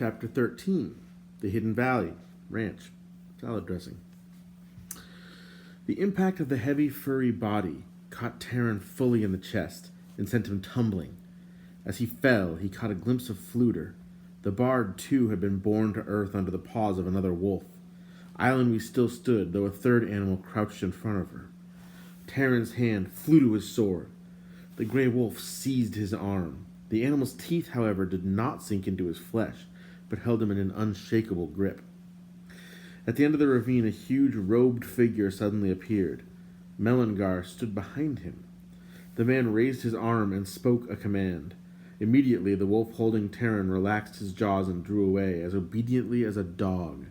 Chapter 13, The Hidden Valley, Ranch, Salad Dressing. The impact of the heavy, furry body caught Taryn fully in the chest and sent him tumbling. As he fell, he caught a glimpse of Fluter. The bard, too, had been borne to earth under the paws of another wolf. Islandwe still stood, though a third animal crouched in front of her. Taryn's hand flew to his sword. The gray wolf seized his arm. The animal's teeth, however, did not sink into his flesh, but held him in an unshakable grip. At the end of the ravine, a huge robed figure suddenly appeared. Melangar stood behind him. The man raised his arm and spoke a command. Immediately, the wolf holding Taryn relaxed his jaws and drew away, as obediently as a dog.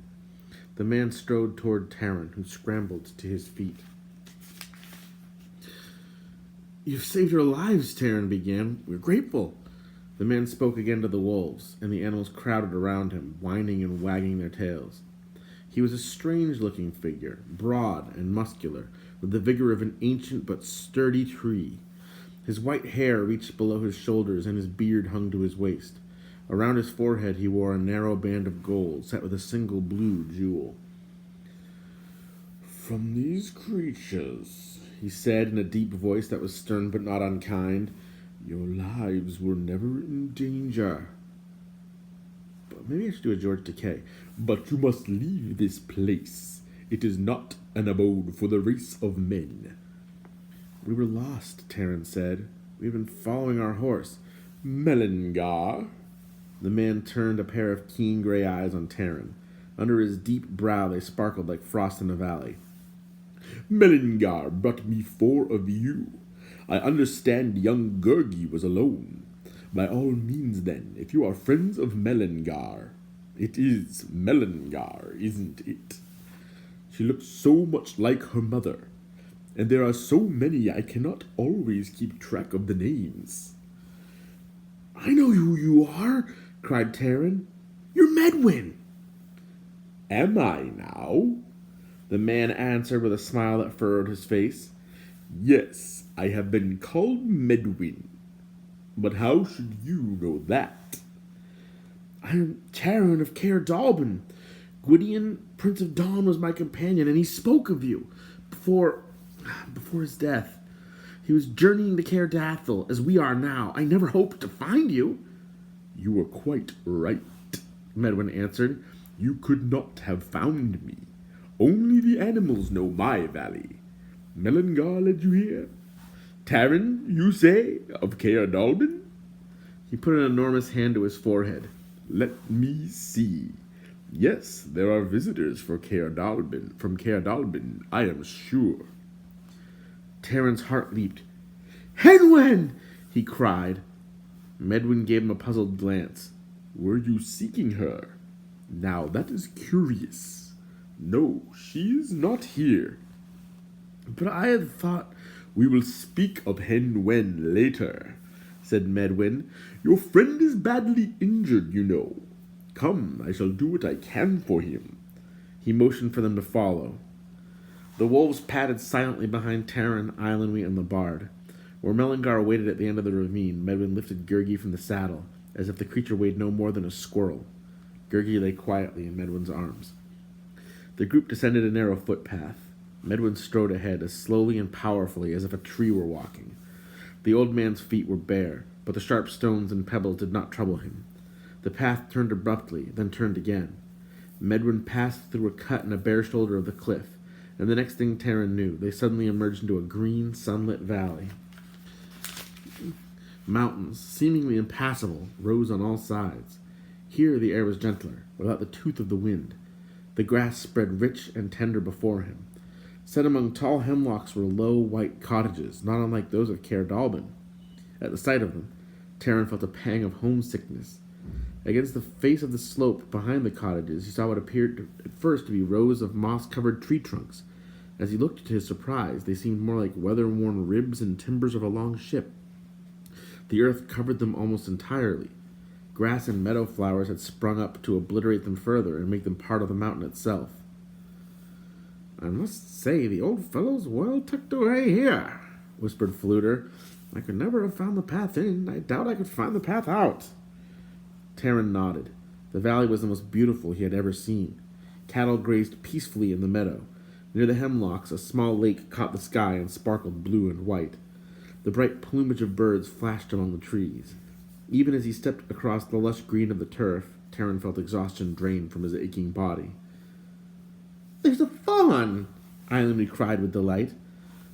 The man strode toward Taryn, who scrambled to his feet. "You've saved our lives," Taryn began. "We're grateful." The man spoke again to the wolves, and the animals crowded around him, whining and wagging their tails. He was a strange-looking figure, broad and muscular, with the vigor of an ancient but sturdy tree. His white hair reached below his shoulders, and his beard hung to his waist. Around his forehead he wore a narrow band of gold, set with a single blue jewel. "From these creatures," he said in a deep voice that was stern but not unkind, "your lives were never in danger." But maybe I should do a George Takei. "But you must leave this place. It is not an abode for the race of men." "We were lost," Taryn said. "We've been following our horse." "Melangar." The man turned a pair of keen gray eyes on Taryn. Under his deep brow they sparkled like frost in a valley. "Melangar brought me 4 of you. I understand young Gurgi was alone. By all means, then, if you are friends of Melangar. It is Melangar, isn't it? She looks so much like her mother, and there are so many I cannot always keep track of the names." "I know who you are," cried Taryn. "You're Medwin." "Am I now?" The man answered with a smile that furrowed his face. "Yes, I have been called Medwin. But how should you know that?" "I am Taryn of Caer Dalbin. Gwydion, Prince of Dawn, was my companion, and he spoke of you before his death. He was journeying to Caer Dathel, as we are now. I never hoped to find you." "You were quite right," Medwin answered. "You could not have found me. Only the animals know my valley. Melangar led you here. Taryn, you say, of Caer Dalbin?" He put an enormous hand to his forehead. "Let me see. Yes, there are visitors from Caer Dalbin, I am sure." Taryn's heart leaped. "Henwen!" he cried. Medwin gave him a puzzled glance. "Were you seeking her? Now that is curious. No, she is not here." "But I had thought—" "We will speak of Henwen later," said Medwin. "Your friend is badly injured, you know. Come, I shall do what I can for him." He motioned for them to follow. The wolves padded silently behind Taryn, Islandwe, and the bard. Where Melangar waited at the end of the ravine, Medwin lifted Gurgi from the saddle, as if the creature weighed no more than a squirrel. Gurgi lay quietly in Medwin's arms. The group descended a narrow footpath. Medwin strode ahead as slowly and powerfully as if a tree were walking. The old man's feet were bare, but the sharp stones and pebbles did not trouble him. The path turned abruptly, then turned again. Medwin passed through a cut in a bare shoulder of the cliff, and the next thing Taryn knew, they suddenly emerged into a green, sunlit valley. Mountains, seemingly impassable, rose on all sides. Here the air was gentler, without the tooth of the wind. The grass spread rich and tender before him. Set among tall hemlocks were low, white cottages, not unlike those of Caer Dalbin. At the sight of them, Taryn felt a pang of homesickness. Against the face of the slope behind the cottages, he saw what appeared at first to be rows of moss-covered tree trunks. As he looked, to his surprise, they seemed more like weather-worn ribs and timbers of a long ship. The earth covered them almost entirely. Grass and meadow flowers had sprung up to obliterate them further and make them part of the mountain itself. "I must say, the old fellow's well tucked away here," whispered Fluter. "I could never have found the path in. I doubt I could find the path out." Taryn nodded. The valley was the most beautiful he had ever seen. Cattle grazed peacefully in the meadow. Near the hemlocks, a small lake caught the sky and sparkled blue and white. The bright plumage of birds flashed among the trees. Even as he stepped across the lush green of the turf, Terran felt exhaustion drain from his aching body. "There's a fawn!" Eileen cried with delight.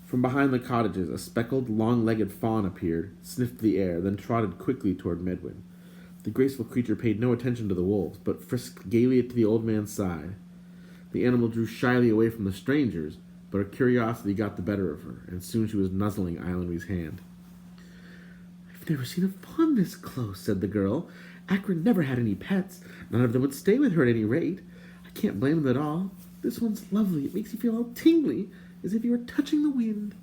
From behind the cottages, a speckled, long-legged fawn appeared, sniffed the air, then trotted quickly toward Medwin. The graceful creature paid no attention to the wolves, but frisked gaily to the old man's side. The animal drew shyly away from the strangers, but her curiosity got the better of her, and soon she was nuzzling Eilenry's hand. "I've never seen a fawn this close," said the girl. "Akron never had any pets. None of them would stay with her at any rate. I can't blame them at all. This one's lovely. It makes you feel all tingly, as if you were touching the wind."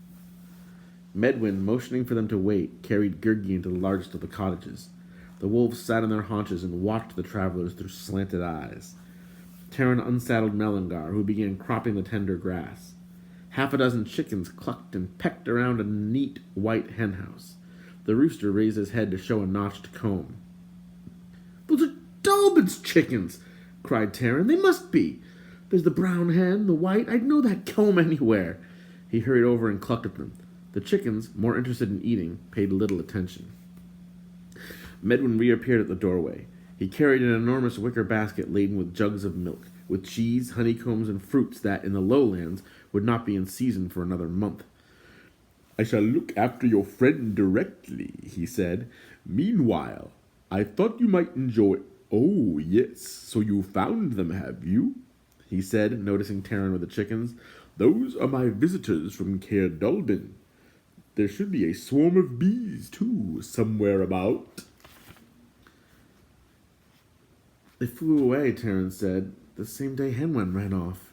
Medwin, motioning for them to wait, carried Gurgi into the largest of the cottages. The wolves sat on their haunches and watched the travelers through slanted eyes. Terran unsaddled Melangar, who began cropping the tender grass. Half a dozen chickens clucked and pecked around a neat white henhouse. The rooster raised his head to show a notched comb. "Those are Dalbin's chickens!" cried Terran. "They must be. There's the brown hen, the white. I'd know that comb anywhere." He hurried over and clucked at them. The chickens, more interested in eating, paid little attention. Medwin reappeared at the doorway. He carried an enormous wicker basket laden with jugs of milk, with cheese, honeycombs, and fruits that, in the lowlands, would not be in season for another month. "I shall look after your friend directly," he said. "Meanwhile, I thought you might enjoy—" "Oh, yes, so you found them, have you?" he said, noticing Terran with the chickens. "Those are my visitors from Caer Dallben. There should be a swarm of bees, too, somewhere about." "They flew away," Terran said, "the same day Henwen ran off."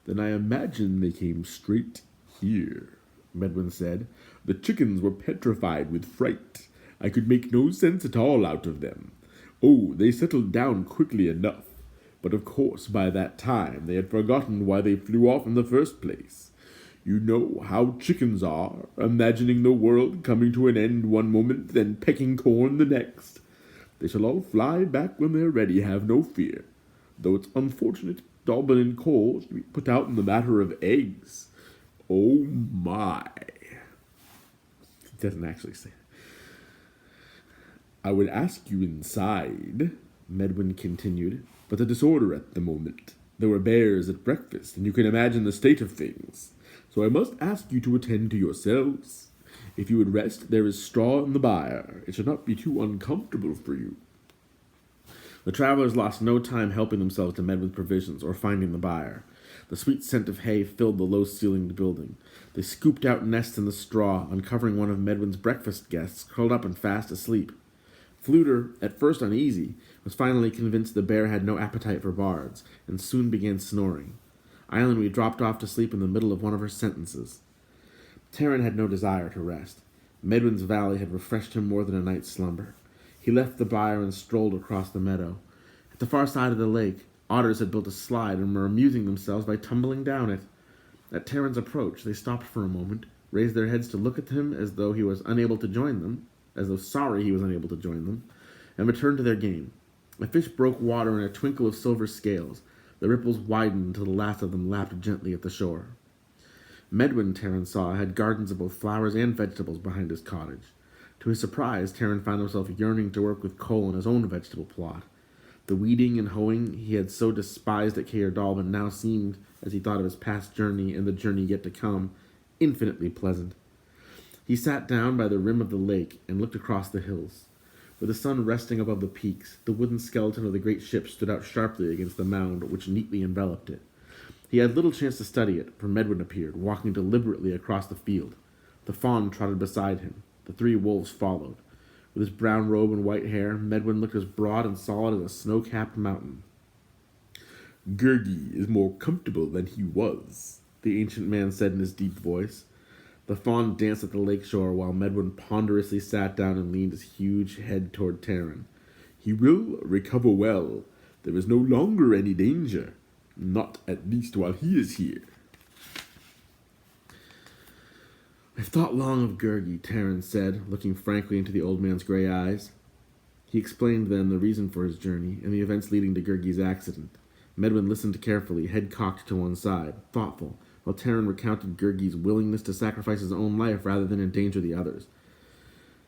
"Then I imagine they came straight here," Medwin said. "The chickens were petrified with fright. I could make no sense at all out of them. Oh, they settled down quickly enough. But of course by that time they had forgotten why they flew off in the first place. You know how chickens are, imagining the world coming to an end one moment, then pecking corn the next. They shall all fly back when they're ready, have no fear. Though it's unfortunate Dalben and Cole should be put out in the matter of eggs. Oh my." He doesn't actually say it. "I would ask you inside," Medwin continued, "but the disorder at the moment. There were bears at breakfast, and you can imagine the state of things. So I must ask you to attend to yourselves. If you would rest, there is straw in the byre. It should not be too uncomfortable for you." The travelers lost no time helping themselves to Medwin's provisions or finding the byre. The sweet scent of hay filled the low-ceilinged building. They scooped out nests in the straw, uncovering one of Medwin's breakfast guests curled up and fast asleep. Fluter, at first uneasy, was finally convinced the bear had no appetite for bards, and soon began snoring. Eilenry dropped off to sleep in the middle of one of her sentences. Terran had no desire to rest. Medwin's valley had refreshed him more than a night's slumber. He left the byre and strolled across the meadow. At the far side of the lake, otters had built a slide and were amusing themselves by tumbling down it. At Terran's approach, they stopped for a moment, raised their heads to look at him as though he was unable to join them, as though sorry he was unable to join them, and returned to their game. A fish broke water in a twinkle of silver scales. The ripples widened until the last of them lapped gently at the shore. Medwin, Terran saw, had gardens of both flowers and vegetables behind his cottage. To his surprise, Terran found himself yearning to work with Cole in his own vegetable plot. The weeding and hoeing he had so despised at Caer Dallben now seemed, as he thought of his past journey and the journey yet to come, infinitely pleasant. He sat down by the rim of the lake and looked across the hills. With the sun resting above the peaks, the wooden skeleton of the great ship stood out sharply against the mound which neatly enveloped it. He had little chance to study it, for Medwin appeared, walking deliberately across the field. The fawn trotted beside him. The three wolves followed. With his brown robe and white hair, Medwin looked as broad and solid as a snow-capped mountain. "Gurgi is more comfortable than he was," the ancient man said in his deep voice. The fawn danced at the lake shore while Medwin ponderously sat down and leaned his huge head toward Terran. "He will recover well. There is no longer any danger. Not at least while he is here." "I've thought long of Gurgi," Terran said, looking frankly into the old man's gray eyes. He explained then the reason for his journey and the events leading to Gurgi's accident. Medwin listened carefully, head cocked to one side, thoughtful, while Terran recounted Gurgi's willingness to sacrifice his own life rather than endanger the others.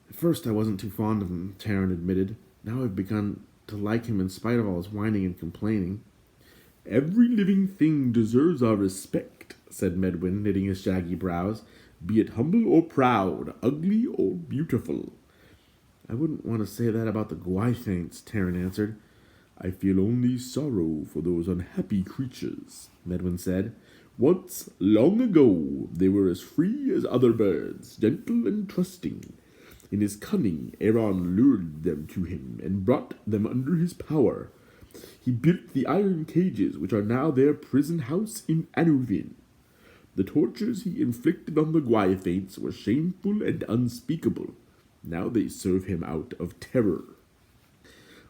At first I wasn't too fond of him, Terran admitted. Now I've begun to like him in spite of all his whining and complaining. Every living thing deserves our respect, said Medwin, knitting his shaggy brows, be it humble or proud, ugly or beautiful. I wouldn't want to say that about the Gwythaints, Terran answered. I feel only sorrow for those unhappy creatures, Medwin said. Once, long ago, they were as free as other birds, gentle and trusting. In his cunning, Aaron lured them to him and brought them under his power. He built the iron cages which are now their prison house in Anuvin. The tortures he inflicted on the Gwythaints were shameful and unspeakable. Now they serve him out of terror.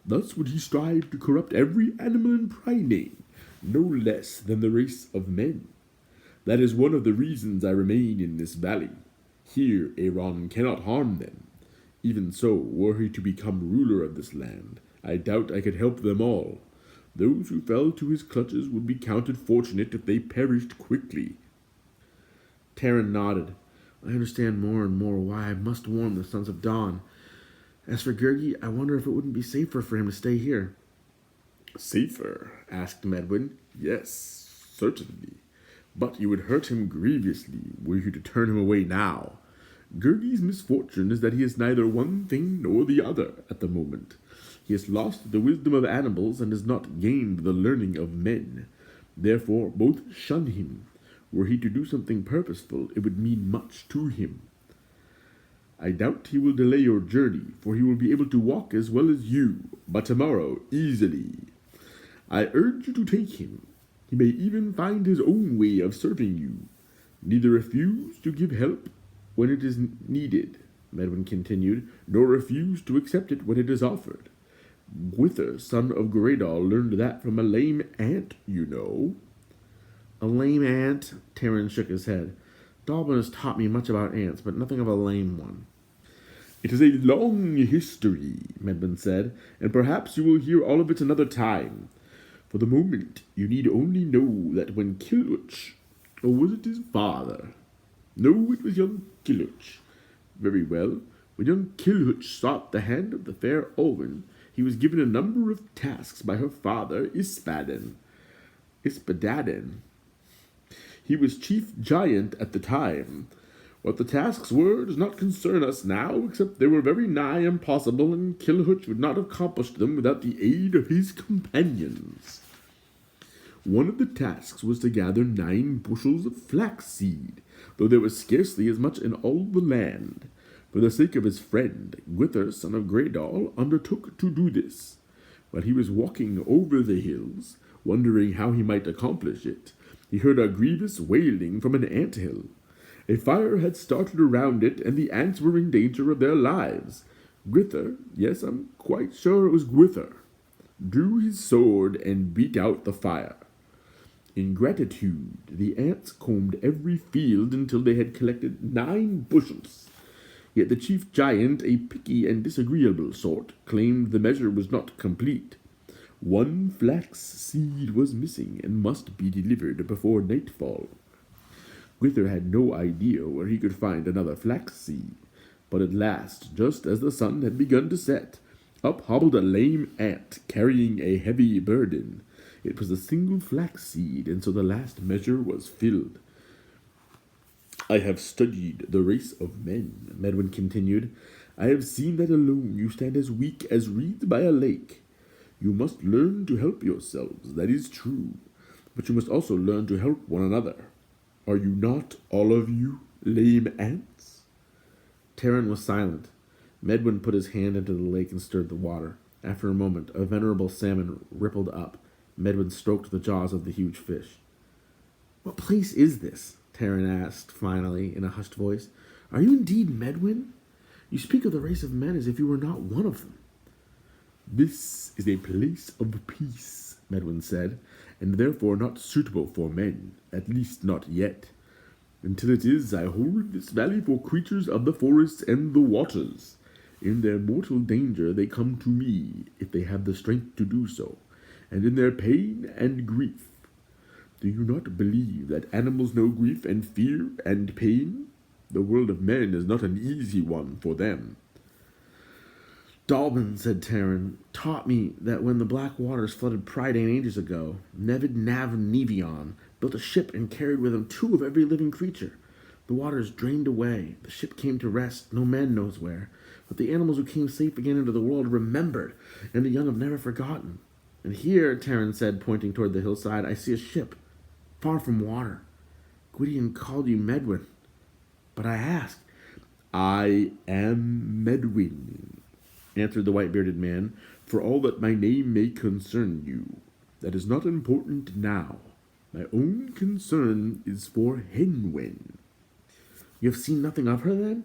Thus would he strive to corrupt every animal and primate, no less than the race of men. That is one of the reasons I remain in this valley. Here Aaron cannot harm them. Even so, were he to become ruler of this land, I doubt I could help them all. Those who fell to his clutches would be counted fortunate if they perished quickly. Terran nodded. I understand more and more why I must warn the Sons of Dawn. As for Gurgi, I wonder if it wouldn't be safer for him to stay here. Safer? Asked Medwin. Yes, certainly. But you would hurt him grievously were you to turn him away now. Gurgi's misfortune is that he is neither one thing nor the other at the moment. He has lost the wisdom of animals and has not gained the learning of men. Therefore, both shun him. Were he to do something purposeful, it would mean much to him. I doubt he will delay your journey, for he will be able to walk as well as you, but tomorrow, easily. I urge you to take him. He may even find his own way of serving you. Neither refuse to give help when it is needed, Medwin continued, nor refuse to accept it when it is offered. Gwither, son of Gredal, learned that from a lame ant, you know. A lame ant? Terran shook his head. Dalbin has taught me much about ants, but nothing of a lame one. It is a long history, Medwin said, and perhaps you will hear all of it another time. For the moment, you need only know that when Kilhuch, or was it his father? No, it was young Kilhuch. Very well. When young Kilhuch sought the hand of the fair Olwen, he was given a number of tasks by her father, Ispadaden. He was chief giant at the time. What the tasks were does not concern us now, except they were very nigh impossible, and Kilhuch would not have accomplished them without the aid of his companions. One of the tasks was to gather 9 bushels of flaxseed, though there was scarcely as much in all the land. For the sake of his friend, Gwither, son of Gredal, undertook to do this. While he was walking over the hills, wondering how he might accomplish it, he heard a grievous wailing from an ant-hill. A fire had started around it, and the ants were in danger of their lives. Gwither, yes, I'm quite sure it was Gwither, drew his sword and beat out the fire. In gratitude, the ants combed every field until they had collected 9 bushels. Yet the chief giant, a picky and disagreeable sort, claimed the measure was not complete. 1 flax seed was missing and must be delivered before nightfall. Gwither had no idea where he could find another flax seed, but at last, just as the sun had begun to set, up hobbled a lame ant carrying a heavy burden. It was a single flax seed, and so the last measure was filled. I have studied the race of men, Medwin continued. I have seen that alone you stand as weak as reeds by a lake. You must learn to help yourselves, that is true, but you must also learn to help one another. Are you not, all of you, lame ants? Terran was silent. Medwin put his hand into the lake and stirred the water. After a moment, a venerable salmon rippled up. Medwin stroked the jaws of the huge fish. What place is this? Terran asked, finally, in a hushed voice. Are you indeed Medwin? You speak of the race of men as if you were not one of them. This is a place of peace, Medwin said, and therefore not suitable for men, at least not yet. Until it is, I hold this valley for creatures of the forests and the waters. In their mortal danger they come to me, if they have the strength to do so, and in their pain and grief. Do you not believe that animals know grief and fear and pain? The world of men is not an easy one for them. Dalban, said Terran, taught me that when the Black Waters flooded Prydain ages ago, Nevid Nav Nevion built a ship and carried with him 2 of every living creature. The waters drained away, the ship came to rest, no man knows where, but the animals who came safe again into the world remembered, and the young have never forgotten. And here, Terran said, pointing toward the hillside, I see a ship, far from water. Gwydion called you Medwin, but I asked. I am Medwin, answered the white-bearded man, for all that my name may concern you. That is not important now. My own concern is for Henwen. You have seen nothing of her, then?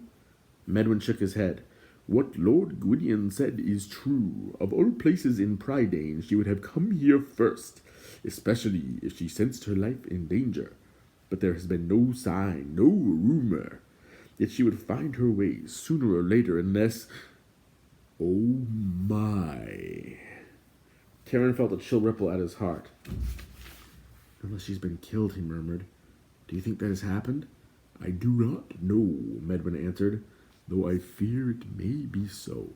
Medwin shook his head. What Lord Gwydion said is true. Of all places in Prydain, she would have come here first, especially if she sensed her life in danger. But there has been no sign, no rumor. Yet she would find her way sooner or later unless... Oh my. Terran felt a chill ripple at his heart. Unless she's been killed, he murmured. Do you think that has happened? I do not know, Medwin answered, though I fear it may be so.